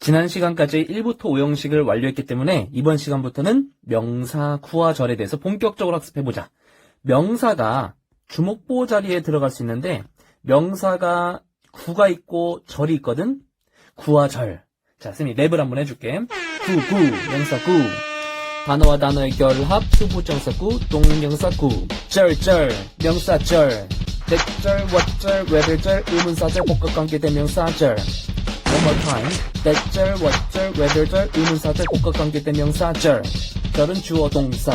지난 시간까지 1부터 5형식을 완료했기 때문에 이번 시간부터는 명사 구와 절에 대해서 본격적으로 학습해보자. 명사가 주목보 자리에 들어갈 수 있는데 명사가 구가 있고 절이 있거든. 구와 절. 자, 쌤이 랩을 한번 해줄게. 구, 명사 구. 단어와 단어의 결합, 수부정사 구, 동명사 구. 절, 명사 절. 대절, 왓절, 외들절, 의문사절, 복합관계 대명사 절. One more time. 대절, 왓절, 외들절, 의문사절, 복합관계 대명사 절. 절은 주어 동사.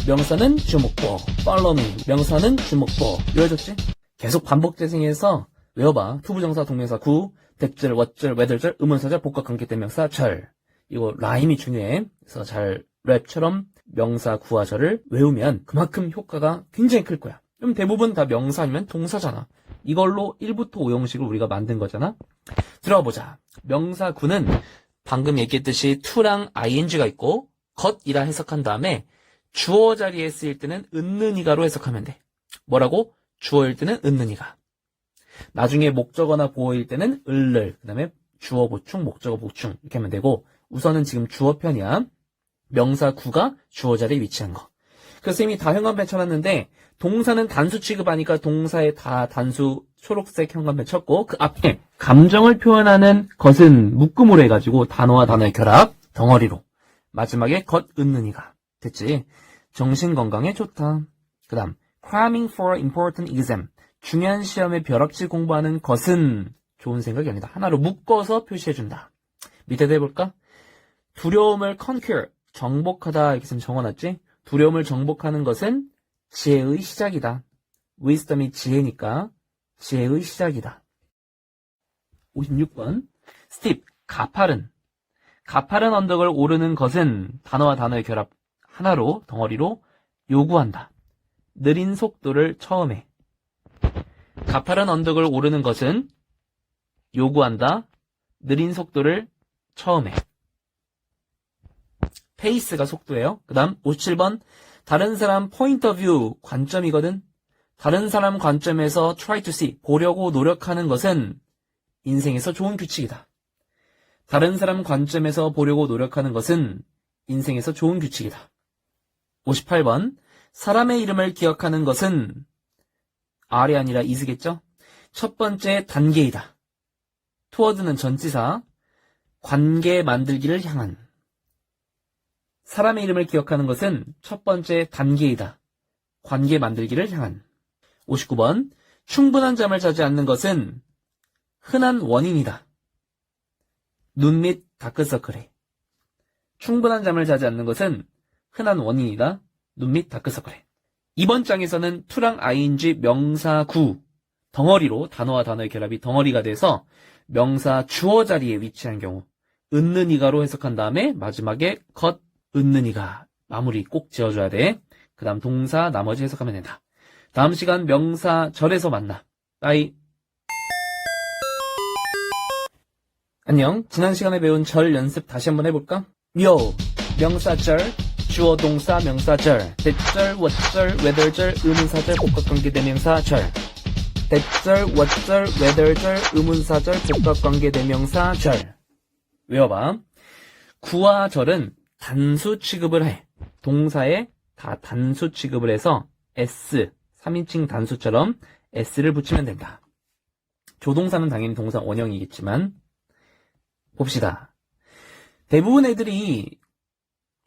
명사는 주목보. Follow me. 명사는 주목보. 이해졌지? 계속 반복 재생해서 외워봐. 투부정사, 동명사 구, 대절, 왓절, 외들절, 의문사절, 복합관계 대명사 절. 이거 라임이 중요해. 그래서 잘 랩처럼 명사 구와 절을 외우면 그만큼 효과가 굉장히 클 거야. 그럼 대부분 다 명사 아니면 동사잖아. 이걸로 1부터 5형식을 우리가 만든 거잖아. 들어가 보자. 명사 구는 방금 얘기했듯이 to랑 ing가 있고 것이라 해석한 다음에 주어 자리에 쓰일 때는 은는이가로 해석하면 돼. 뭐라고? 주어일 때는 은는이가. 나중에 목적어나 보어일 때는 을를, 그 다음에 주어 보충, 목적어 보충 이렇게 하면 되고, 우선은 지금 주어 편이야. 명사 구가 주어 자리에 위치한 거. 그래서 쌤이 다 현관펜 쳐놨는데 동사는 단수 취급하니까 동사에 다 단수 초록색 현관펜 쳤고, 그 앞에 감정을 표현하는 것은 묶음으로 해가지고 단어와 단어의 결합, 덩어리로. 마지막에 것 은는이가. 됐지? 정신건강에 좋다. 그 다음 cramming for important exam. 중요한 시험에 벼락치 공부하는 것은 좋은 생각이 아니다. 하나로 묶어서 표시해준다. 밑에도 해볼까? 두려움을 conquer, 정복하다 이렇게 적어놨지? 두려움을 정복하는 것은 지혜의 시작이다. wisdom이 지혜니까 지혜의 시작이다. 56번 steep, 가파른. 가파른 언덕을 오르는 것은 단어와 단어의 결합 하나로 덩어리로 요구한다. 느린 속도를 처음에. 가파른 언덕을 오르는 것은 요구한다. 느린 속도를 처음에. 페이스가 속도예요. 그 다음 57번 다른 사람 point of view, 관점이거든. 다른 사람 관점에서 try to see, 보려고 노력하는 것은 인생에서 좋은 규칙이다. 다른 사람 관점에서 보려고 노력하는 것은 인생에서 좋은 규칙이다. 58번 사람의 이름을 기억하는 것은 R이 아니라 is겠죠? 첫 번째 단계이다. toward는 전치사, 관계 만들기를 향한. 사람의 이름을 기억하는 것은 첫 번째 단계이다. 관계 만들기를 향한. 59번 충분한 잠을 자지 않는 것은 흔한 원인이다. 눈 및 다크서클에. 충분한 잠을 자지 않는 것은 흔한 원인이다. 눈 및 다크서클에. 이번 장에서는 to랑 ing 명사 구 덩어리로 단어와 단어의 결합이 덩어리가 돼서 명사 주어 자리에 위치한 경우 은는이가로 해석한 다음에 마지막에 것 은는이가 마무리 꼭 지어줘야 돼. 그 다음 동사 나머지 해석하면 된다. 다음 시간 명사 절에서 만나. 빠이. 안녕. 지난 시간에 배운 절 연습 다시 한번 해볼까? 요 명사 절, 주어 동사 명사 절, 대절, 왓절, 외들절, 의문사절, 복합관계 대명사 절. 대절, 왓절, 외들절, 의문사절, 복합관계 대명사 절. 외워봐. 구와 절은 단수 취급을 해. 동사에 다 단수 취급을 해서 S, 3인칭 단수처럼 S를 붙이면 된다. 조동사는 당연히 동사 원형이겠지만 봅시다. 대부분 애들이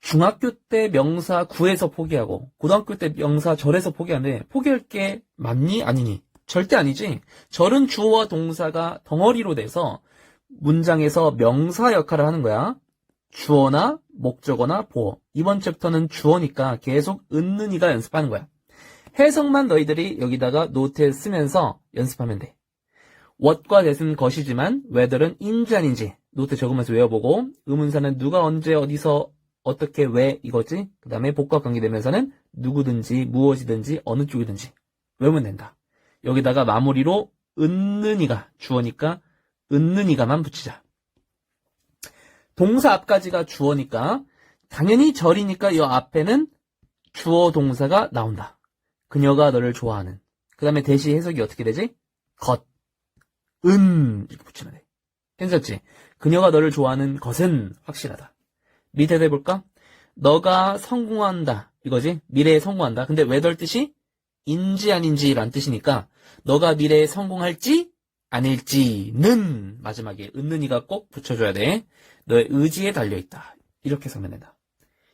중학교 때 명사 구에서 포기하고 고등학교 때 명사 절에서 포기하는데 포기할 게 맞니? 아니니? 절대 아니지. 절은 주어와 동사가 덩어리로 돼서 문장에서 명사 역할을 하는 거야. 주어나 목적어나 보어. 이번 챕터는 주어니까 계속 은는이가 연습하는 거야. 해석만 너희들이 여기다가 노트에 쓰면서 연습하면 돼. what과 that은 것이지만 whether은 인지 아닌지 노트 적으면서 외워보고, 의문사는 누가 언제 어디서 어떻게 왜 이거지. 그 다음에 복합관계되면서는 누구든지 무엇이든지 어느 쪽이든지 외우면 된다. 여기다가 마무리로 은는이가 주어니까 은는이가만 붙이자. 동사 앞까지가 주어니까 당연히 절이니까 이 앞에는 주어 동사가 나온다. 그녀가 너를 좋아하는. 그 다음에 대시 해석이 어떻게 되지? 것, 은 이렇게 붙이면 돼. 괜찮지? 그녀가 너를 좋아하는 것은 확실하다. 밑에도 해볼까? 너가 성공한다. 이거지? 미래에 성공한다. 근데 whether 뜻이 인지 아닌지란 뜻이니까 너가 미래에 성공할지 아닐지는 마지막에 은는이가 꼭 붙여줘야 돼. 너의 의지에 달려있다. 이렇게 쓰면 된다.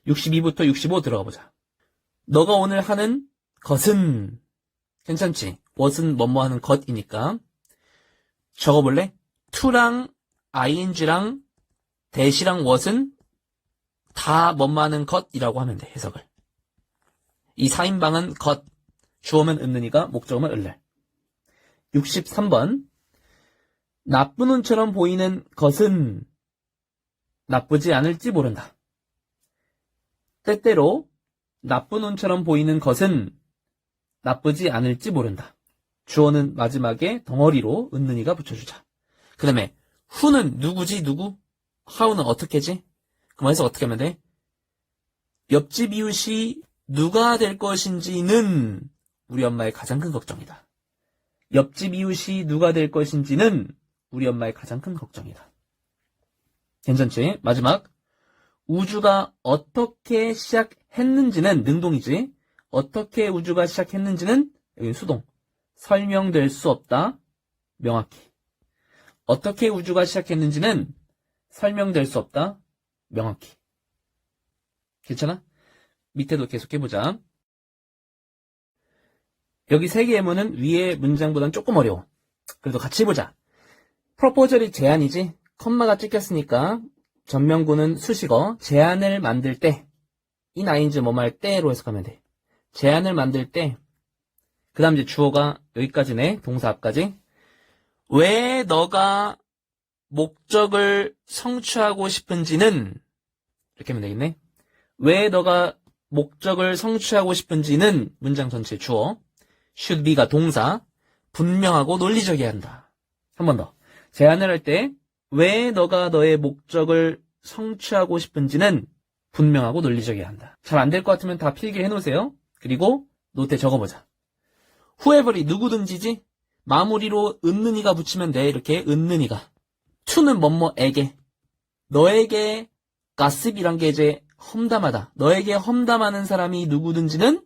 62부터 65 들어가 보자. 너가 오늘 하는 것은 괜찮지? what은 뭐뭐 하는 것이니까 적어볼래? to랑 ing랑 that이랑 what은 다 뭐뭐 하는 것이라고 하면 돼. 해석을. 이 4인방은 것, 주어면 은는이가, 목적어면 을래. 63번. 나쁜 운처럼 보이는 것은 나쁘지 않을지 모른다. 때때로 나쁜 운처럼 보이는 것은 나쁘지 않을지 모른다. 주어는 마지막에 덩어리로 은는이가 붙여주자. 그 다음에 who는 누구지? 누구? how는 어떻게지? 그럼 해서 어떻게 하면 돼? 옆집 이웃이 누가 될 것인지는 우리 엄마의 가장 큰 걱정이다. 옆집 이웃이 누가 될 것인지는 우리 엄마의 가장 큰 걱정이다. 괜찮지? 마지막. 우주가 어떻게 시작했는지는 능동이지. 어떻게 우주가 시작했는지는 여기 수동. 설명될 수 없다. 명확히. 어떻게 우주가 시작했는지는 설명될 수 없다. 명확히. 괜찮아? 밑에도 계속 해보자. 여기 세 개의 예문은 위의 문장보다는 조금 어려워. 그래도 같이 해보자. 프로포절이 제안이지. 컴마가 찍혔으니까 전명구는 수식어. 제안을 만들 때 이 나인즈 뭐뭐 할 때로 해석하면 돼. 제안을 만들 때 그 다음 이제 주어가 여기까지네. 동사 앞까지. 왜 너가 목적을 성취하고 싶은지는 이렇게 하면 되겠네. 왜 너가 목적을 성취하고 싶은지는 문장 전체 주어. should be가 동사. 분명하고 논리적이어야 한다. 한 번 더. 제안을 할 때 왜 너가 너의 목적을 성취하고 싶은지는 분명하고 논리적이어야 한다. 잘 안 될 것 같으면 다 필기해 놓으세요. 그리고 노트에 적어보자. whoever이 누구든지지 마무리로 은는이가 붙이면 돼. 이렇게 은는이가. to는 뭐뭐에게. 너에게 가십이란 게 이제 험담하다. 너에게 험담하는 사람이 누구든지는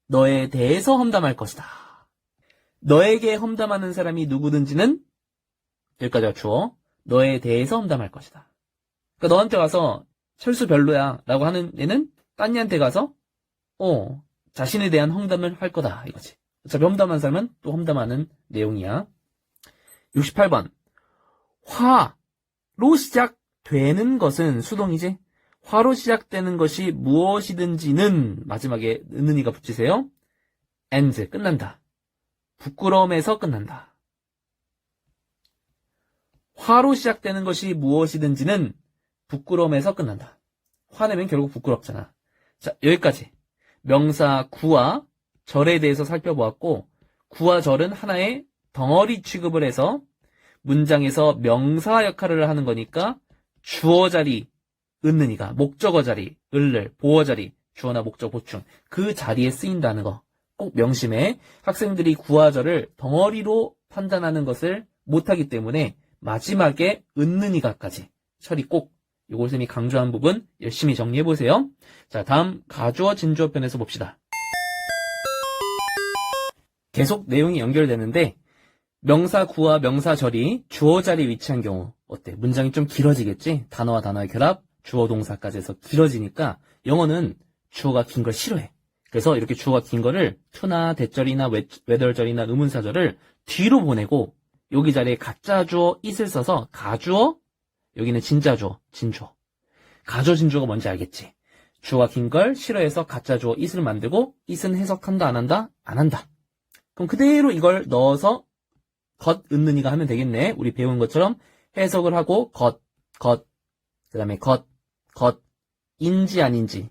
너에 대해서 험담할 것이다. 너에게 험담하는 사람이 누구든지는 여기까지가 주어. 너에 대해서 험담할 것이다. 그러니까 너한테 와서 철수 별로야 라고 하는 애는 딴 애한테 가서 자신에 대한 험담을 할 거다 이거지. 어차피 험담하는 사람은 또 험담하는 내용이야. 68번. 화로 시작되는 것은 수동이지. 화로 시작되는 것이 무엇이든지는 마지막에 은은이가 붙이세요. ends 끝난다. 부끄러움에서 끝난다. 화로 시작되는 것이 무엇이든지는 부끄러움에서 끝난다. 화내면 결국 부끄럽잖아. 자, 여기까지. 명사 구와 절에 대해서 살펴보았고, 구와 절은 하나의 덩어리 취급을 해서 문장에서 명사 역할을 하는 거니까 주어 자리, 은는이가, 목적어 자리, 을을, 보어 자리, 주어나 목적 보충, 그 자리에 쓰인다는 거. 꼭 명심해. 학생들이 구와 절을 덩어리로 판단하는 것을 못하기 때문에 마지막에 은는이가까지 처리 꼭. 요걸 쌤이 강조한 부분 열심히 정리해보세요. 자, 다음 가주어 진주어 편에서 봅시다. 계속 내용이 연결되는데 명사 구와 명사 절이 주어 자리에 위치한 경우 어때? 문장이 좀 길어지겠지? 단어와 단어의 결합, 주어 동사까지 해서 길어지니까 영어는 주어가 긴 걸 싫어해. 그래서 이렇게 주어가 긴 거를 to나 대절이나 whether절이나 의문사절을 뒤로 보내고 여기 자리에 가짜 주어 it을 써서 가주어, 여기는 진짜 주어, 진주어. 가주어, 진주어가 뭔지 알겠지? 주어가 긴 걸 싫어해서 가짜 주어 it을 만들고 it은 해석한다 안 한다? 안 한다. 그럼 그대로 이걸 넣어서 것, 은는이가 하면 되겠네. 우리 배운 것처럼 해석을 하고 것, 그 다음에 것, 인지 아닌지,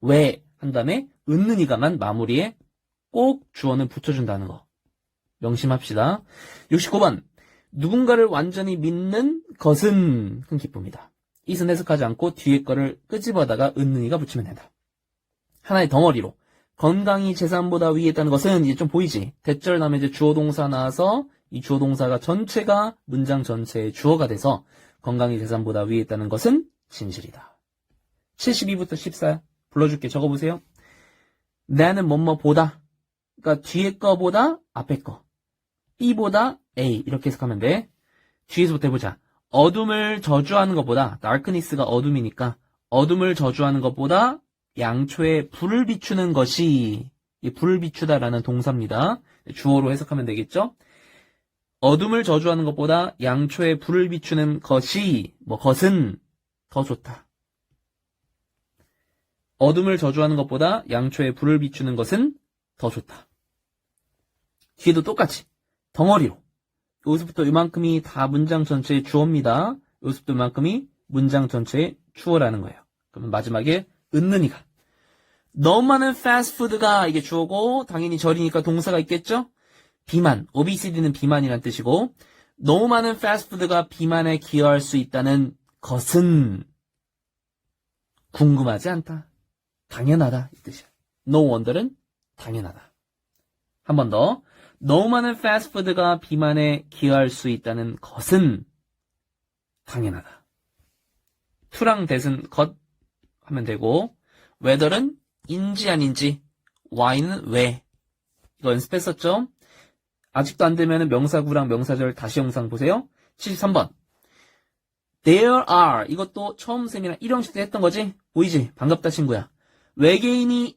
왜 한 다음에 은는이가만 마무리에 꼭 주어는 붙여준다는 거. 명심합시다. 69번. 누군가를 완전히 믿는 것은 큰 기쁨이다. it은 해석하지 않고 뒤에 거를 끄집어다가 은는이가 붙이면 된다. 하나의 덩어리로 건강이 재산보다 위에 있다는 것은 이제 좀 보이지. 대절 다음에 이제 주어 동사 나와서 이 주어 동사가 전체가 문장 전체의 주어가 돼서 건강이 재산보다 위에 있다는 것은 진실이다. 72부터 14 불러줄게. 적어보세요. 나는 뭐뭐보다, 그러니까 뒤에 거보다 앞에 거, B보다 A 이렇게 해석하면 돼. 뒤에서부터 해보자. 어둠을 저주하는 것보다, darkness가 어둠이니까 어둠을 저주하는 것보다 양초에 불을 비추는 것이, 이 불을 비추다라는 동사입니다. 주어로 해석하면 되겠죠? 어둠을 저주하는 것보다 양초에 불을 비추는 것이, 것은 더 좋다. 어둠을 저주하는 것보다 양초에 불을 비추는 것은 더 좋다. 뒤에도 똑같이 덩어리로. 여기서부터 이만큼이 다 문장 전체의 주어입니다. 여기서부터 이만큼이 문장 전체의 주어라는 거예요. 그러면 마지막에 은는이가. 너무 많은 패스트푸드가 이게 주어고 당연히 절이니까 동사가 있겠죠? 비만, obesity는 비만이란 뜻이고 너무 많은 패스트푸드가 비만에 기여할 수 있다는 것은 궁금하지 않다. 당연하다 이 뜻이야. No wonder는 당연하다. 한 번 더. 너무 많은 패스트푸드가 비만에 기여할 수 있다는 것은 당연하다. to랑 that은 것 하면 되고 whether는 인지 아닌지, why는 왜. 이거 연습했었죠? 아직도 안 되면 명사구랑 명사절 다시 영상 보세요. 73번. There are. 이것도 처음 쌤이랑 1형식 때 했던 거지? 보이지? 반갑다 친구야. 외계인이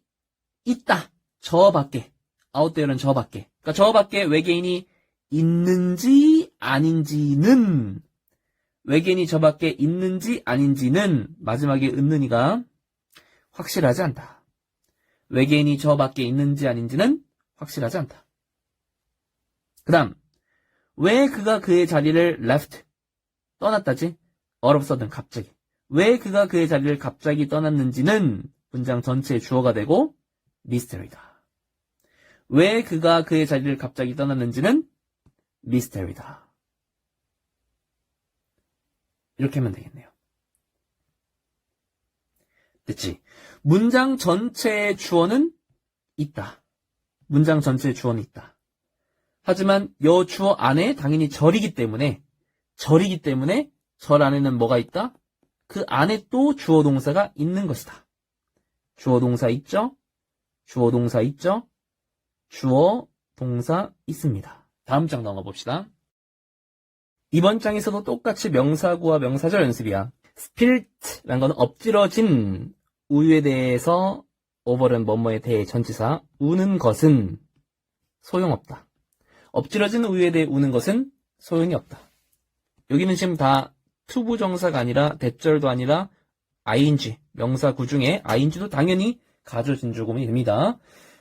있다. 저 밖에. out there는 저 밖에. 그러니까 저 밖에 외계인이 있는지 아닌지는, 외계인이 저 밖에 있는지 아닌지는 마지막에 은는이가 확실하지 않다. 외계인이 저 밖에 있는지 아닌지는 확실하지 않다. 그 다음, 왜 그가 그의 자리를 left, 떠났다지? all of a sudden, 갑자기. 왜 그가 그의 자리를 갑자기 떠났는지는 문장 전체의 주어가 되고 mystery다. 왜 그가 그의 자리를 갑자기 떠났는지는 mystery다. 이렇게 하면 되겠네요. 됐지? 문장 전체의 주어는 있다. 문장 전체의 주어는 있다. 하지만 요 주어 안에 당연히 절이기 때문에 절 안에는 뭐가 있다? 그 안에 또 주어 동사가 있는 것이다. 주어 동사 있죠? 주어 동사 있죠? 주어 동사 있습니다. 다음 장 넘어가 봅시다. 이번 장에서도 똑같이 명사구와 명사절 연습이야. spirit라는 건 엎질러진 우유에 대해서 over은 뭐뭐에 대해 전치사 우는 것은 소용없다. 엎질러진 우유에 대해 우는 것은 소용이 없다. 여기는 지금 다 투부정사가 아니라 대절도 아니라 ing, 명사구 중에 ing도 당연히 가조진주구문이 됩니다.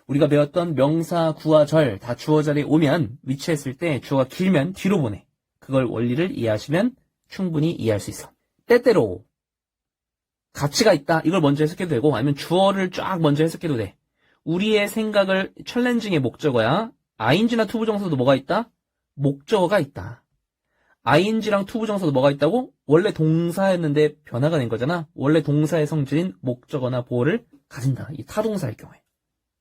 우리가 배웠던 명사구와 절 다 주어 자리에 오면 위치했을 때 주어가 길면 뒤로 보내. 그걸 원리를 이해하시면 충분히 이해할 수 있어. 때때로 가치가 있다. 이걸 먼저 해석해도 되고 아니면 주어를 쫙 먼저 해석해도 돼. 우리의 생각을 챌린징의 목적어야. ing나 투부정사도 뭐가 있다? 목적어가 있다. ing랑 투부정사도 뭐가 있다고? 원래 동사였는데 변화가 된 거잖아. 원래 동사의 성질인 목적어나 보어를 가진다. 이 타동사일 경우에.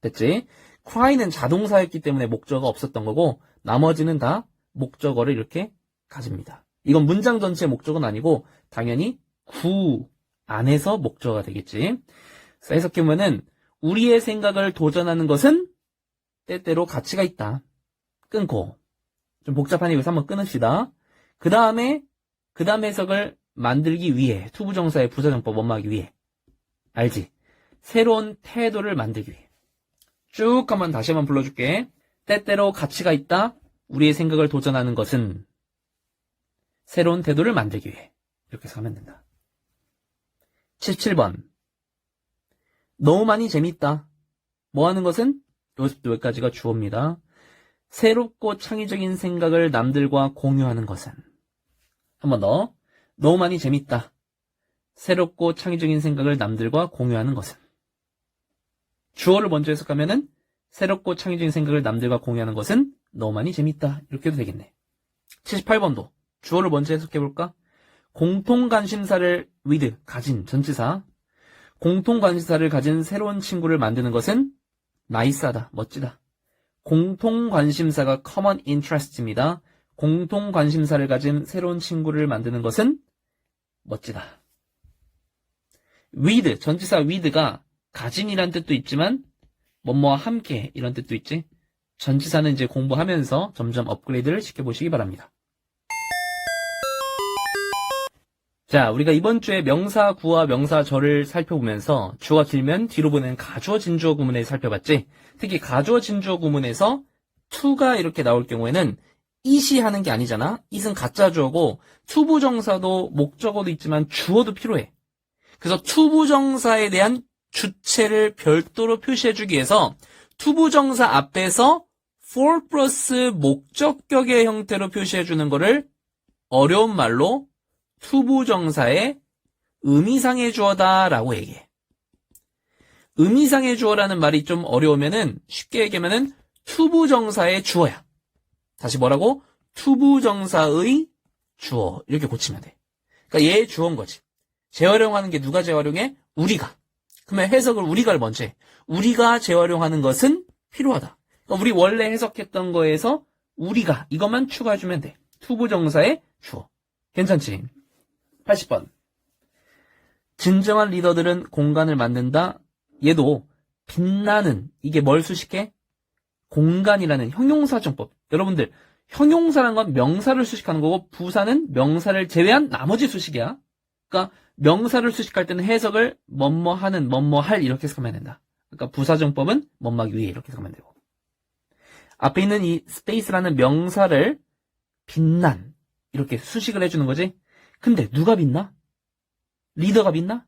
됐지? cry는 자동사였기 때문에 목적어가 없었던 거고 나머지는 다 목적어를 이렇게 가집니다. 이건 문장 전체의 목적어는 아니고 당연히 구 안에서 목적어가 되겠지. 그래서 해석해보면은 우리의 생각을 도전하는 것은 때때로 가치가 있다. 끊고 좀 복잡한 얘기에서 한번 끊읍시다. 그 다음 해석을 만들기 위해 투부정사의 부사정법 원마하기 위해 알지? 새로운 태도를 만들기 위해 쭉 한번 다시 한번 불러줄게. 때때로 가치가 있다. 우리의 생각을 도전하는 것은 새로운 태도를 만들기 위해 이렇게 해서 하면 된다. 77번 너무 많이 재밌다. 뭐 하는 것은? 여기서부터 여기까지가 주어입니다. 새롭고 창의적인 생각을 남들과 공유하는 것은 한 번 더. 너무 많이 재밌다. 새롭고 창의적인 생각을 남들과 공유하는 것은 주어를 먼저 해석하면은 새롭고 창의적인 생각을 남들과 공유하는 것은 너무 많이 재밌다. 이렇게 해도 되겠네. 78번도 주어를 먼저 해석해볼까? 공통 관심사를 with, 가진, 전치사. 공통 관심사를 가진 새로운 친구를 만드는 것은 나이스하다, 멋지다. 공통 관심사가 common interest입니다. 공통 관심사를 가진 새로운 친구를 만드는 것은 멋지다. with, 전치사 with가 가진이란 뜻도 있지만 뭐뭐와 함께 이런 뜻도 있지. 전치사는 이제 공부하면서 점점 업그레이드를 시켜보시기 바랍니다. 자, 우리가 이번 주에 명사 구와 명사 절을 살펴보면서 주어가 길면 뒤로 보낸 가주어 진주어 구문을 살펴봤지. 특히 가주어 진주어 구문에서 to가 이렇게 나올 경우에는 it이 하는 게 아니잖아. it은 가짜 주어고 투부정사도 목적어도 있지만 주어도 필요해. 그래서 투부정사에 대한 주체를 별도로 표시해주기 위해서 투부정사 앞에서 for 플러스 목적격의 형태로 표시해주는 거를 어려운 말로 투부정사의 의미상의 주어다라고 얘기해. 의미상의 주어라는 말이 좀 어려우면은 쉽게 얘기하면은 투부정사의 주어야. 다시 뭐라고? 투부정사의 주어. 이렇게 고치면 돼. 그러니까 얘 주어인 거지. 재활용하는 게 누가 재활용해? 우리가. 그러면 해석을 우리가 먼저 해. 우리가 재활용하는 것은 필요하다. 그러니까 우리 원래 해석했던 거에서 우리가 이것만 추가해주면 돼. 투부정사의 주어. 괜찮지? 80번. 진정한 리더들은 공간을 만든다. 얘도 빛나는, 이게 뭘 수식해? 공간이라는 형용사정법. 여러분들, 형용사란 건 명사를 수식하는 거고 부사는 명사를 제외한 나머지 수식이야. 그러니까 명사를 수식할 때는 해석을 뭐뭐 하는, 뭐뭐 할 이렇게 해석하면 된다. 그러니까 부사정법은 뭐뭐 위에 이렇게 해석하면 되고. 앞에 있는 이 스페이스라는 명사를 빛난 이렇게 수식을 해주는 거지. 근데 누가 빛나? 리더가 빛나?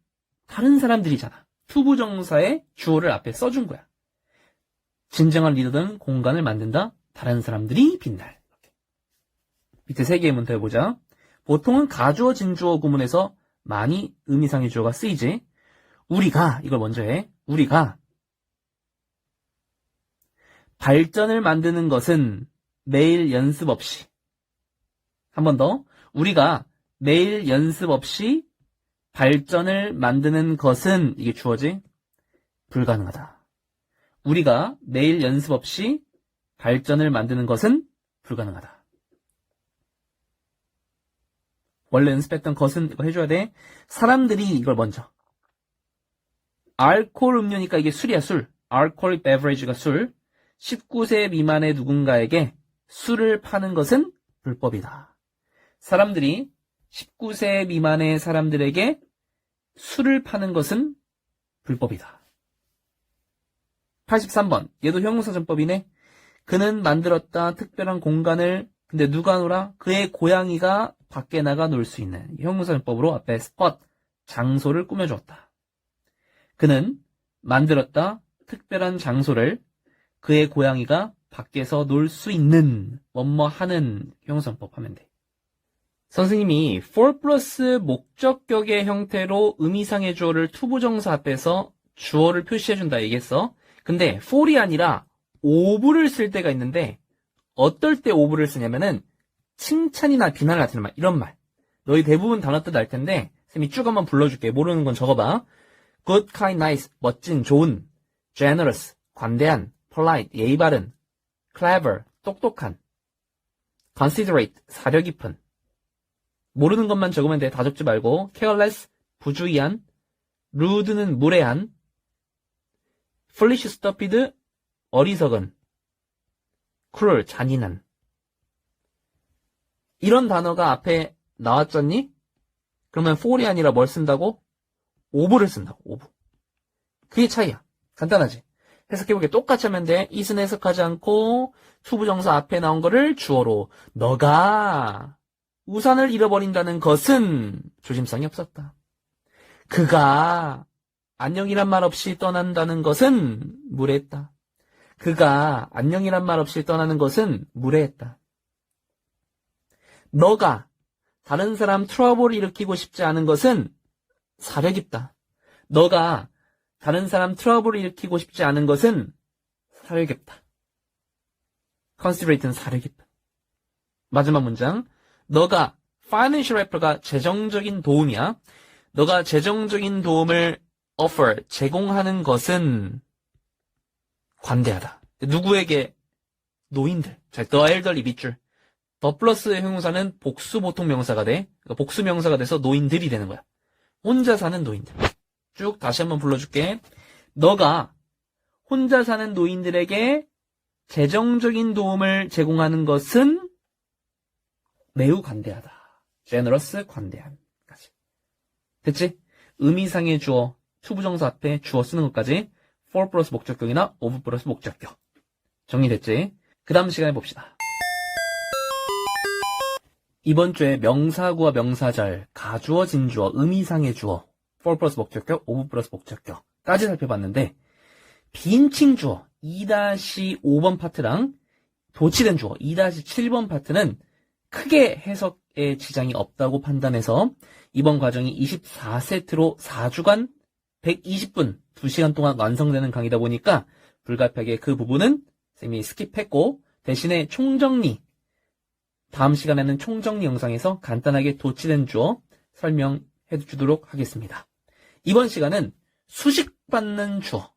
다른 사람들이잖아. 투부정사의 주어를 앞에 써준 거야. 진정한 리더는 공간을 만든다. 다른 사람들이 빛날. 이렇게. 밑에 세 개의 문제 해보자. 보통은 가주어 진주어 구문에서 많이 의미상의 주어가 쓰이지. 우리가 이걸 먼저 해. 우리가 발전을 만드는 것은 매일 연습 없이. 한 번 더. 우리가 매일 연습 없이 발전을 만드는 것은, 이게 주어지, 불가능하다. 우리가 매일 연습 없이 발전을 만드는 것은 불가능하다. 원래 연습했던 것은 이거 해줘야 돼. 사람들이 이걸 먼저. 알코올 음료니까 이게 술이야, 술. 알코올 베버리지가 술. 19세 미만의 누군가에게 술을 파는 것은 불법이다. 사람들이 19세 미만의 사람들에게 술을 파는 것은 불법이다. 83번. 얘도 형용사전법이네. 그는 만들었다 특별한 공간을. 근데 누가 놀아? 그의 고양이가 밖에 나가 놀 수 있는 형용사전법으로 앞에 스폿, 장소를 꾸며주었다. 그는 만들었다 특별한 장소를 그의 고양이가 밖에서 놀 수 있는 뭐뭐 하는 형용사전법 하면 돼. 선생님이 for 플러스 목적격의 형태로 의미상의 주어를 투부정사 앞에서 주어를 표시해준다 얘기했어. 근데 for이 아니라 of를 쓸 때가 있는데 어떨 때 of를 쓰냐면은 칭찬이나 비난을 나타내는 말, 이런 말. 너희 대부분 단어 뜻 알 텐데 쌤이 쭉 한번 불러줄게. 모르는 건 적어봐. good, kind, nice, 멋진, 좋은, generous, 관대한, polite, 예의 바른, clever, 똑똑한, considerate, 사려 깊은. 모르는 것만 적으면 돼. 다 적지 말고. careless, 부주의한, rude는 무례한, foolish, stupid, 어리석은, cruel, 잔인한. 이런 단어가 앞에 나왔잖니? 그러면 for이 아니라 뭘 쓴다고? of를 쓴다고. of. 그게 차이야. 간단하지? 해석해보게 똑같이 하면 돼. is는 해석하지 않고 투부정사 앞에 나온 거를 주어로. 너가 우산을 잃어버린다는 것은 조심성이 없었다. 그가 안녕이란 말 없이 떠난다는 것은 무례했다. 그가 안녕이란 말 없이 떠나는 것은 무례했다. 너가 다른 사람 트러블을 일으키고 싶지 않은 것은 사려 깊다. 너가 다른 사람 트러블을 일으키고 싶지 않은 것은 사려 깊다. considerate는 사려 깊다. 마지막 문장. 너가 financial help가 재정적인 도움이야. 너가 재정적인 도움을 offer, 제공하는 것은 관대하다. 누구에게? 노인들. 자, the elderly 밑줄. 더 플러스의 형용사는 복수 보통 명사가 돼. 그러니까 복수 명사가 돼서 노인들이 되는 거야. 혼자 사는 노인들. 쭉 다시 한번 불러줄게. 너가 혼자 사는 노인들에게 재정적인 도움을 제공하는 것은 매우 관대하다. generous, 관대한까지. 됐지? 의미상의 주어, 투부정사 앞에 주어 쓰는 것까지 for 플러스 목적격이나 of 플러스 목적격. 정리됐지? 그 다음 시간에 봅시다. 이번 주에 명사구와 명사절, 가주어, 진주어, 의미상의 주어, for 플러스 목적격, of 플러스 목적격까지 살펴봤는데 빈칭 주어 2-5번 파트랑 도치된 주어 2-7번 파트는 크게 해석에 지장이 없다고 판단해서 이번 과정이 24세트로 4주간 120분 2시간 동안 완성되는 강의다 보니까 불가피하게 그 부분은 쌤이 스킵했고 대신에 총정리 다음 시간에는 총정리 영상에서 간단하게 도치된 주어 설명해 주도록 하겠습니다. 이번 시간은 수식받는 주어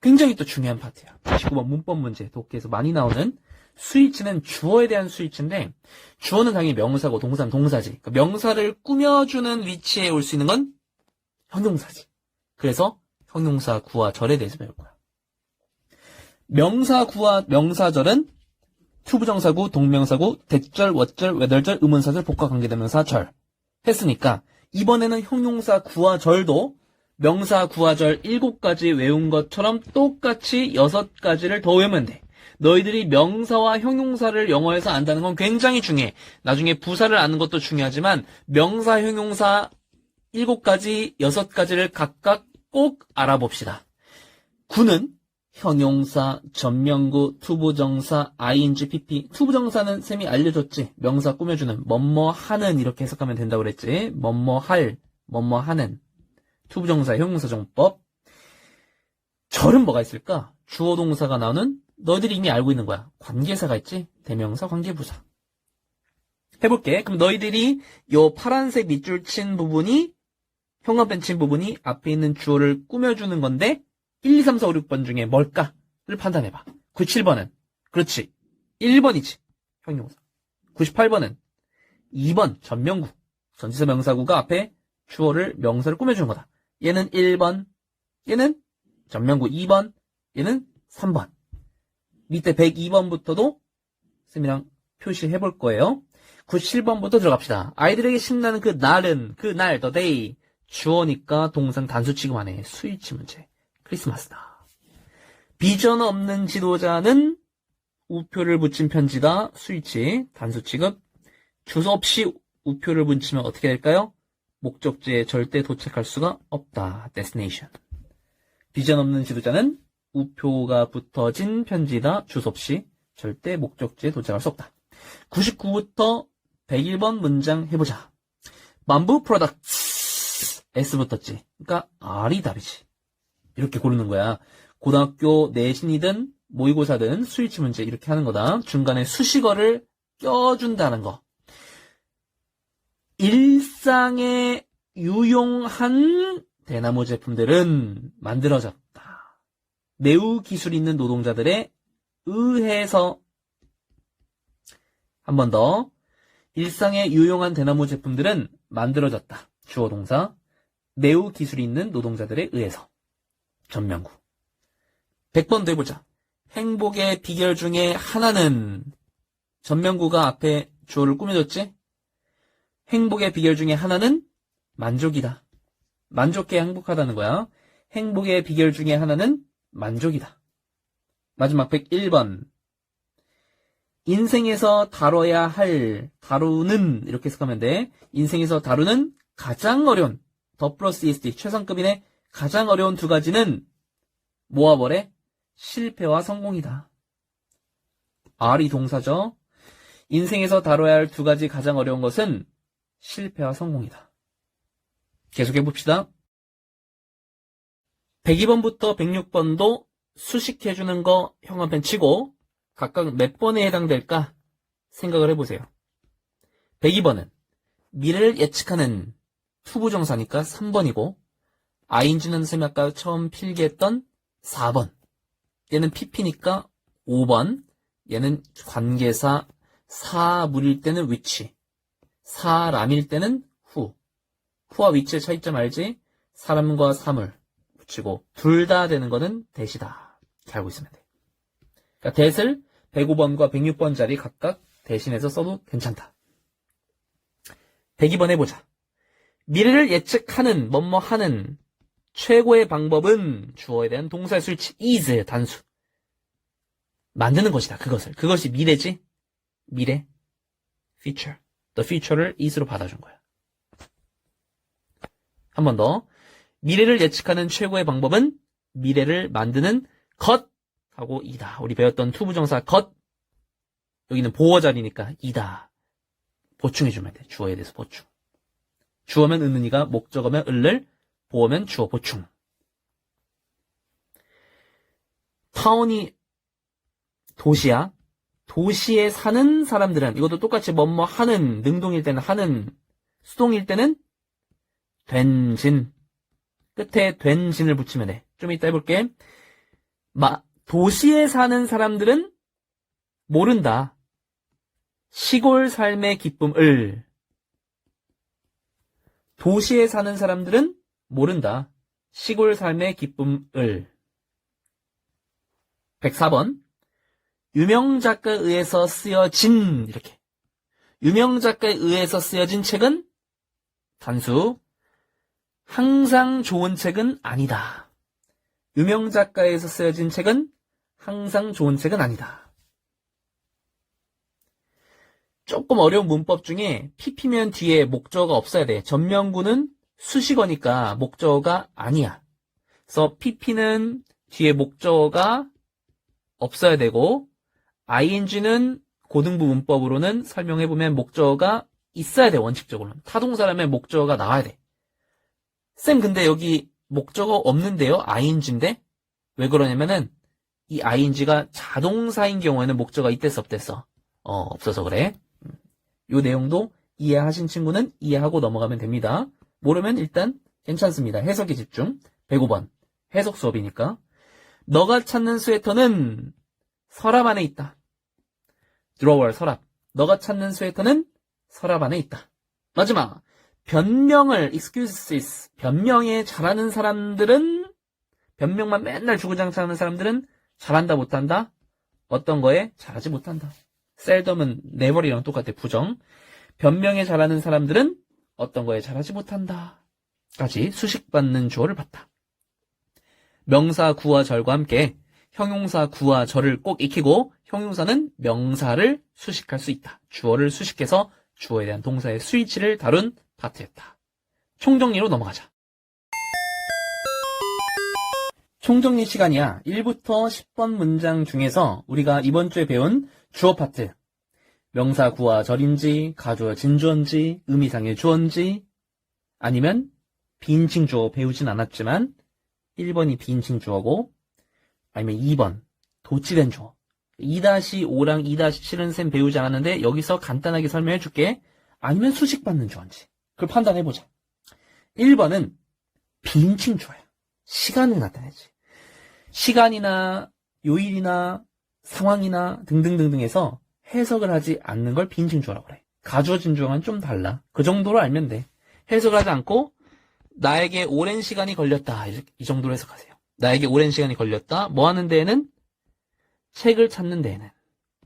굉장히 또 중요한 파트야. 19번 문법 문제 독해에서 많이 나오는 스위치는 주어에 대한 스위치인데 주어는 당연히 명사고 동사는 동사지. 그러니까 명사를 꾸며주는 위치에 올 수 있는 건 형용사지. 그래서 형용사 구와 절에 대해서 배울 거야. 명사 구와 명사절은 투부정사구, 동명사구, 대절, what절, whether절, 의문사절, 복과 관계대명사 절 했으니까 이번에는 형용사 구와 절도 명사 구와 절 7가지 외운 것처럼 똑같이 6가지를 더 외우면 돼. 너희들이 명사와 형용사를 영어에서 안다는 건 굉장히 중요해. 나중에 부사를 아는 것도 중요하지만 명사, 형용사 7가지, 6가지를 각각 꼭 알아봅시다. 구는 형용사, 전명구, 투부정사, ing, pp. 투부정사는 쌤이 알려줬지. 명사 꾸며주는 뭐뭐 하는 이렇게 해석하면 된다고 그랬지. 뭐뭐 할, 뭐뭐 하는. 투부정사, 형용사 정법. 절은 뭐가 있을까? 주어 동사가 나오는 너희들이 이미 알고 있는 거야. 관계사가 있지? 대명사, 관계부사. 해볼게. 그럼 너희들이 요 파란색 밑줄 친 부분이 형광펜 친 부분이 앞에 있는 주어를 꾸며주는 건데 1, 2, 3, 4, 5, 6번 중에 뭘까를 판단해봐. 97번은 그렇지. 1번이지. 형용사. 98번은 2번 전명구. 전치사 명사구가 앞에 주어를 명사를 꾸며주는 거다. 얘는 1번. 얘는 전명구 2번. 얘는 3번. 밑에 102번부터도 쌤이랑 표시해 볼 거예요. 97번부터 들어갑시다. 아이들에게 신나는 그 날은, 그 날, the day. 주어니까 동사는 단수 취급하네. 스위치 문제. 크리스마스다. 비전 없는 지도자는 우표를 붙인 편지다. 스위치. 단수 취급. 주소 없이 우표를 붙이면 어떻게 될까요? 목적지에 절대 도착할 수가 없다. destination. 비전 없는 지도자는 우표가 붙어진 편지다. 주소 없이 절대 목적지에 도착할 수 없다. 99부터 101번 문장 해보자. 만부 프로덕트 S 붙었지. 그러니까 R이 답이지. 이렇게 고르는 거야. 고등학교 내신이든 모의고사든 스위치 문제 이렇게 하는 거다. 중간에 수식어를 껴준다는 거. 일상에 유용한 대나무 제품들은 만들어졌다. 매우 기술 있는 노동자들에 의해서 한 번 더. 일상에 유용한 대나무 제품들은 만들어졌다. 주어 동사. 매우 기술이 있는 노동자들에 의해서. 전명구. 100번 더 해보자. 행복의 비결 중에 하나는 전명구가 앞에 주어를 꾸며줬지? 행복의 비결 중에 하나는 만족이다. 만족해야 행복하다는 거야. 행복의 비결 중에 하나는 만족이다. 마지막 101번. 인생에서 다뤄야 할, 다루는 이렇게 해석하면 돼. 인생에서 다루는 가장 어려운 더 플러스 ESD 최상급인의 가장 어려운 두 가지는 모아버래 실패와 성공이다. R이 동사죠. 인생에서 다뤄야 할 두 가지 가장 어려운 것은 실패와 성공이다. 계속해봅시다. 102번부터 106번도 수식해주는 거 형광펜 치고 각각 몇 번에 해당될까 생각을 해보세요. 102번은 미래를 예측하는 투부정사니까 3번이고 ing는 쌤이 아까 처음 필기했던 4번. 얘는 pp니까 5번. 얘는 관계사 사물일 때는 which, 사람일 때는 who. who와 which의 차이점 알지? 사람과 사물 붙이고 둘 다 되는 거는 that이다. 이렇게 알고 있으면 돼. 그러니까 that을 105번과 106번 자리 각각 대신해서 써도 괜찮다. 102번 해보자. 미래를 예측하는, 뭐뭐 하는 최고의 방법은 주어에 대한 동사의 수일치 is 단수. 만드는 것이다. 그것이 미래지. 미래. future. the future를 is로 받아준 거야. 한 번 더. 미래를 예측하는 최고의 방법은 미래를 만드는 것 하고 이다. 우리 배웠던 투부정사 것. 여기는 보어 자리니까 이다. 보충해주면 돼. 주어에 대해서 보충. 주어면 은은이가, 목적어면 을를, 보어면 주어 보충. 타운이 도시야. 도시에 사는 사람들은 이것도 똑같이 뭐뭐 하는, 능동일 때는 하는, 수동일 때는 된진. 끝에 된진을 붙이면 돼. 좀 이따 해볼게. 도시에 사는 사람들은 모른다. 시골 삶의 기쁨을. 도시에 사는 사람들은 모른다. 시골 삶의 기쁨을. 104번. 유명 작가에 의해서 쓰여진, 이렇게. 유명 작가에 의해서 쓰여진 책은 단수. 항상 좋은 책은 아니다. 유명 작가에서 쓰여진 책은 항상 좋은 책은 아니다. 조금 어려운 문법 중에 PP면 뒤에 목적어가 없어야 돼. 전명구는 수식어니까 목적어가 아니야. 그래서 PP는 뒤에 목적어가 없어야 되고 ING는 고등부 문법으로는 설명해보면 목적어가 있어야 돼. 원칙적으로는. 타동사라면 목적어가 나와야 돼. 쌤 근데 여기 목적어 없는데요? ING인데? 왜 그러냐면은 이 ING가 자동사인 경우에는 목적어가 있댔어 없댔어? 없어서 그래. 요 내용도 이해하신 친구는 이해하고 넘어가면 됩니다. 모르면 일단 괜찮습니다. 해석에 집중. 105번. 해석 수업이니까. 너가 찾는 스웨터는 서랍 안에 있다. 드로워 서랍. 너가 찾는 스웨터는 서랍 안에 있다. 마지막. 변명을 excuses. 변명에 잘하는 사람들은 변명만 맨날 주구장창하는 사람들은 잘한다 못한다? 어떤 거에 잘하지 못한다. 셀덤은 never이랑 똑같아. 부정. 변명에 잘하는 사람들은 어떤 거에 잘하지 못한다. 까지 수식받는 주어를 봤다. 명사 구와 절과 함께 형용사 구와 절을 꼭 익히고 형용사는 명사를 수식할 수 있다. 주어를 수식해서 주어에 대한 동사의 스위치를 다룬 파트였다. 총정리로 넘어가자. 총정리 시간이야. 1부터 10번 문장 중에서 우리가 이번 주에 배운 주어 파트. 명사 구와 절인지, 가주어 진주어인지, 의미상의 주어인지, 아니면 비인칭 주어 배우진 않았지만 1번이 비인칭 주어고, 아니면 2번 도치된 주어. 2-5랑 2-7은 쌤 배우지 않았는데 여기서 간단하게 설명해 줄게. 아니면 수식받는 주어인지. 그걸 판단해보자. 1번은 비인칭 주어야. 시간을 나타내지. 시간이나 요일이나 상황이나 등등등등해서 해석을 하지 않는 걸 비인칭 주어라고 그래. 가주어 진주어는 좀 달라. 그 정도로 알면 돼. 해석을 하지 않고 나에게 오랜 시간이 걸렸다. 이 정도로 해석하세요. 나에게 오랜 시간이 걸렸다. 뭐 하는 데에는? 책을 찾는 데에는.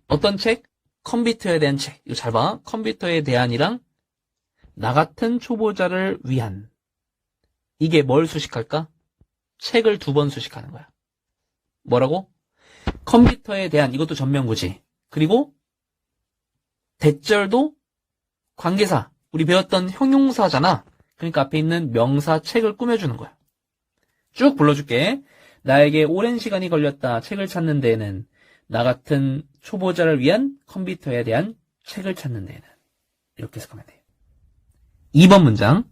어떤 책? 컴퓨터에 대한 책. 이거 잘 봐. 컴퓨터에 대한이랑 나 같은 초보자를 위한. 이게 뭘 수식할까? 책을 2번 수식하는 거야. 뭐라고? 컴퓨터에 대한, 이것도 전명구지. 그리고 대절도 관계사. 우리 배웠던 형용사잖아. 그러니까 앞에 있는 명사 책을 꾸며주는 거야. 쭉 불러줄게. 나에게 오랜 시간이 걸렸다. 책을 찾는 데에는. 나 같은 초보자를 위한 컴퓨터에 대한 책을 찾는 데에는. 이렇게 해석하면 돼. 2번 문장.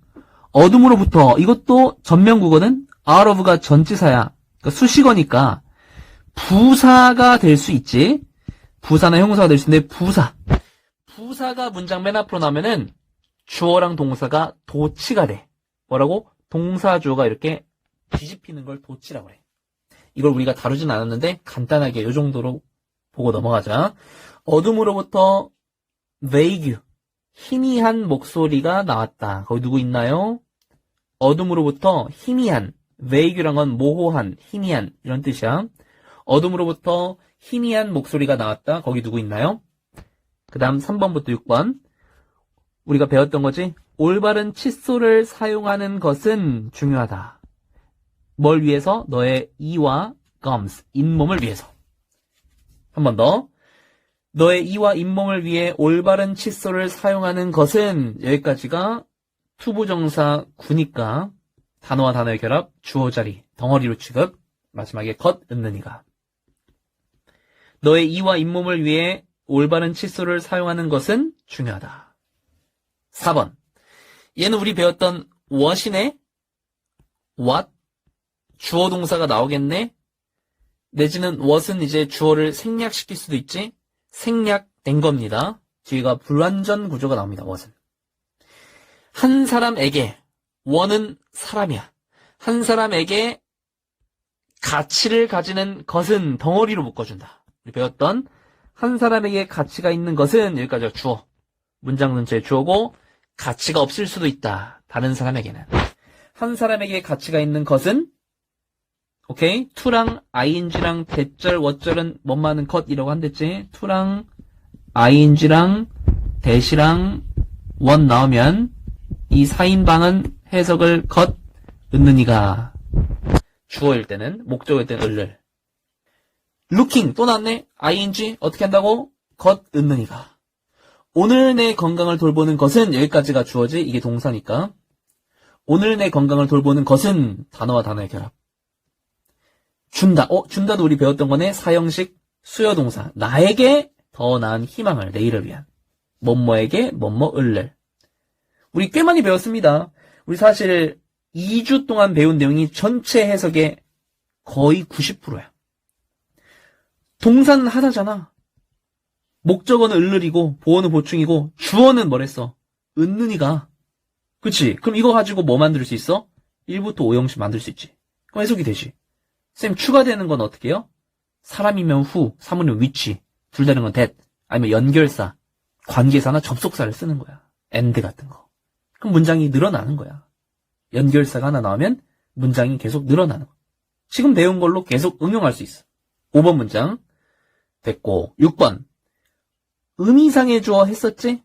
어둠으로부터. 이것도 전명국어는 out of가 전치사야. 그러니까 수식어니까 부사가 될 수 있지. 부사나 형용사가 될 수 있는데 부사가 문장 맨 앞으로 나오면은 주어랑 동사가 도치가 돼. 뭐라고? 동사 주어가 이렇게 뒤집히는 걸 도치라고 그래. 이걸 우리가 다루진 않았는데 간단하게 이 정도로 보고 넘어가자. 어둠으로부터 vague, 희미한 목소리가 나왔다. 거기 누구 있나요? 어둠으로부터 희미한, vague란 건 모호한, 희미한 이런 뜻이야. 어둠으로부터 희미한 목소리가 나왔다. 거기 누구 있나요? 그 다음 3번부터 6번. 우리가 배웠던 거지? 올바른 칫솔을 사용하는 것은 중요하다. 뭘 위해서? 너의 이와 gums, 잇몸을 위해서. 한 번 더. 너의 이와 잇몸을 위해 올바른 칫솔을 사용하는 것은 여기까지가 투부정사 구니까 단어와 단어의 결합, 주어 자리, 덩어리로 취급, 마지막에 것, 은는이가. 너의 이와 잇몸을 위해 올바른 칫솔을 사용하는 것은 중요하다. 4번. 얘는 우리 배웠던 what이네? what? 주어 동사가 나오겠네? 내지는 what은 이제 주어를 생략시킬 수도 있지? 생략된 겁니다. 뒤가 불완전 구조가 나옵니다. what은. 한 사람에게, what은 사람이야. 한 사람에게 가치를 가지는 것은 덩어리로 묶어준다. 우리 배웠던 한 사람에게 가치가 있는 것은 여기까지가 주어. 문장 전체의 주어고 가치가 없을 수도 있다. 다른 사람에게는. 한 사람에게 가치가 있는 것은 오케이? to랑 ing랑 대절, what절은 뭐만은 컷이라고 한댔지? to랑 ing랑 대시랑 what 나오면 이 4인방은 해석을 것, 은는이가 주어일 때는, 목적일 때는 을을. looking 또 나왔네. ing 어떻게 한다고? 것, 은는이가. 오늘 내 건강을 돌보는 것은 여기까지가 주어지. 이게 동사니까. 오늘 내 건강을 돌보는 것은 단어와 단어의 결합. 준다. 준다도 우리 배웠던 거네. 사형식 수여동사. 나에게 더 나은 희망을, 내일을 위한. 뭐뭐에게 뭐뭐을를. 우리 꽤 많이 배웠습니다. 우리 사실 2주 동안 배운 내용이 전체 해석의 거의 90%야. 동사는 하나잖아. 목적어는 을을이고 보어는 보충이고 주어는 뭐랬어? 은는이가. 그치? 그럼 이거 가지고 뭐 만들 수 있어? 1부터 5형식 만들 수 있지. 그럼 해석이 되지. 쌤, 추가되는 건 어떻게 해요? 사람이면 who, 사물이면 which, 둘 다른 건 that, 아니면 연결사, 관계사나 접속사를 쓰는 거야. and 같은 거. 그럼 문장이 늘어나는 거야. 연결사가 하나 나오면 문장이 계속 늘어나는 거야. 지금 배운 걸로 계속 응용할 수 있어. 5번 문장 됐고 6번 의미상의 주어 했었지?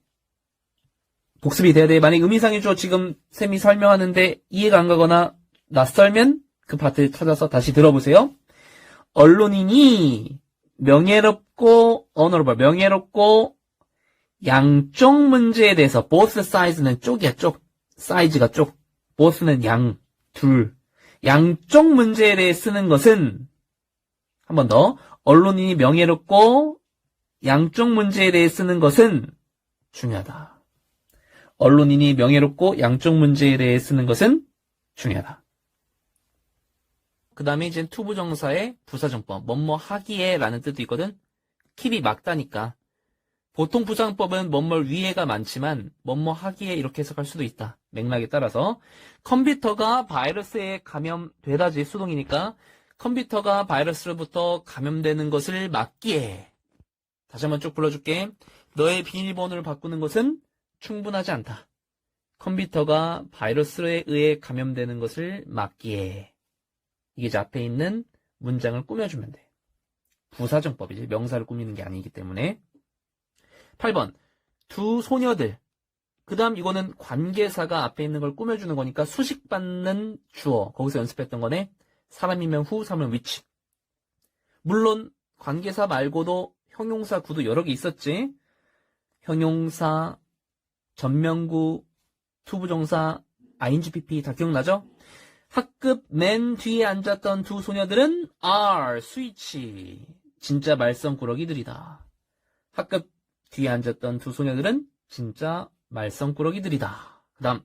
복습이 돼야 돼. 만약 의미상의 주어 지금 쌤이 설명하는데 이해가 안 가거나 낯설면 그 파트 찾아서 다시 들어보세요. 언론인이 명예롭고 명예롭고 양쪽 문제에 대해서 both sides는 쪽이야. 쪽. 사이즈가 쪽. both는 양. 둘. 양쪽 문제에 대해 쓰는 것은 한 번 더. 언론인이 명예롭고 양쪽 문제에 대해 쓰는 것은 중요하다. 언론인이 명예롭고 양쪽 문제에 대해 쓰는 것은 중요하다. 그 다음에 이제 투부정사의 부사정법. 뭐뭐 하기에 라는 뜻도 있거든. 킬이 막다니까. 보통 부사정법은 뭐뭐 위에가 많지만 뭐뭐 하기에 이렇게 해석할 수도 있다. 맥락에 따라서. 컴퓨터가 바이러스에 감염되다지 수동이니까 컴퓨터가 바이러스로부터 감염되는 것을 막기에. 다시 한번 쭉 불러줄게. 너의 비밀번호를 바꾸는 것은 충분하지 않다. 컴퓨터가 바이러스에 의해 감염되는 것을 막기에. 이게 이제 앞에 있는 문장을 꾸며주면 돼. 부사정법이지. 명사를 꾸미는 게 아니기 때문에. 8번. 두 소녀들. 그 다음 이거는 관계사가 앞에 있는 걸 꾸며주는 거니까 수식받는 주어. 거기서 연습했던 거네. 사람이면 who, 사람이면 which. 물론 관계사 말고도 형용사 구도 여러 개 있었지. 형용사, 전명구, 투부정사, ing, pp 다 기억나죠? 학급 맨 뒤에 앉았던 두 소녀들은 are, 스위치. 진짜 말썽꾸러기들이다. 학급 뒤에 앉았던 두 소녀들은 진짜 말썽꾸러기들이다. 그 다음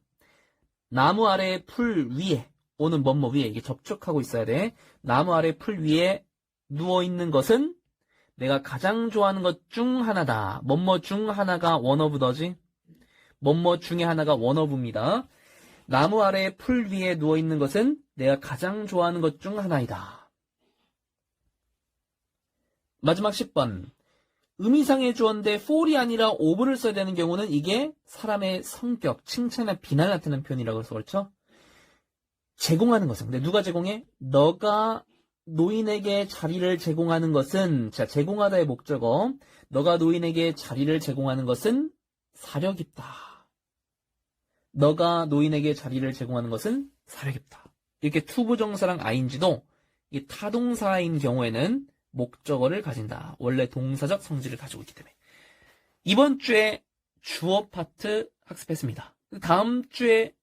나무 아래 풀 위에 오는 뭐뭐 위에 이게 접촉하고 있어야 돼. 나무 아래 풀 위에 누워있는 것은 내가 가장 좋아하는 것 중 하나다. 뭐뭐 중 하나가 one of the지. 뭐뭐 중에 하나가 one of입니다. 나무 아래 풀 위에 누워있는 것은 내가 가장 좋아하는 것 중 하나이다. 마지막 10번. 의미상의 주어인데 for이 아니라 of를 써야 되는 경우는 이게 사람의 성격, 칭찬이나 비난을 나타내는 표현이라고 해서 그렇죠? 제공하는 것은, 근데 누가 제공해? 너가 노인에게 자리를 제공하는 것은, 자, 제공하다의 목적어, 너가 노인에게 자리를 제공하는 것은 사려 깊다. 너가 노인에게 자리를 제공하는 것은 사려 깊다. 이렇게 투부정사랑 ing도 이 타동사인 경우에는 목적어를 가진다. 원래 동사적 성질을 가지고 있기 때문에. 이번 주에 주어 파트 학습했습니다. 다음 주에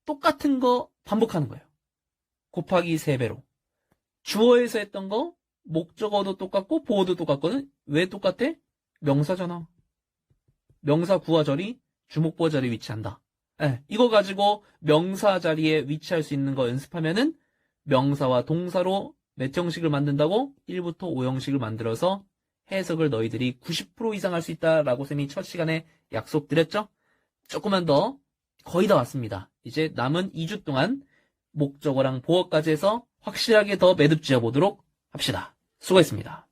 똑같은 거 반복하는 거예요. 곱하기 3배로. 주어에서 했던 거 목적어도 똑같고 보어도 똑같거든. 왜 똑같아? 명사잖아. 명사 구와 절이 주목보호 자리에 위치한다. 이거 가지고 명사 자리에 위치할 수 있는 거 연습하면은 명사와 동사로 몇 형식을 만든다고? 1부터 5형식을 만들어서 해석을 너희들이 90% 이상 할 수 있다라고 쌤이 첫 시간에 약속드렸죠? 조금만 더, 거의 다 왔습니다. 이제 남은 2주 동안 목적어랑 보어까지 해서 확실하게 더 매듭 지어보도록 합시다. 수고했습니다.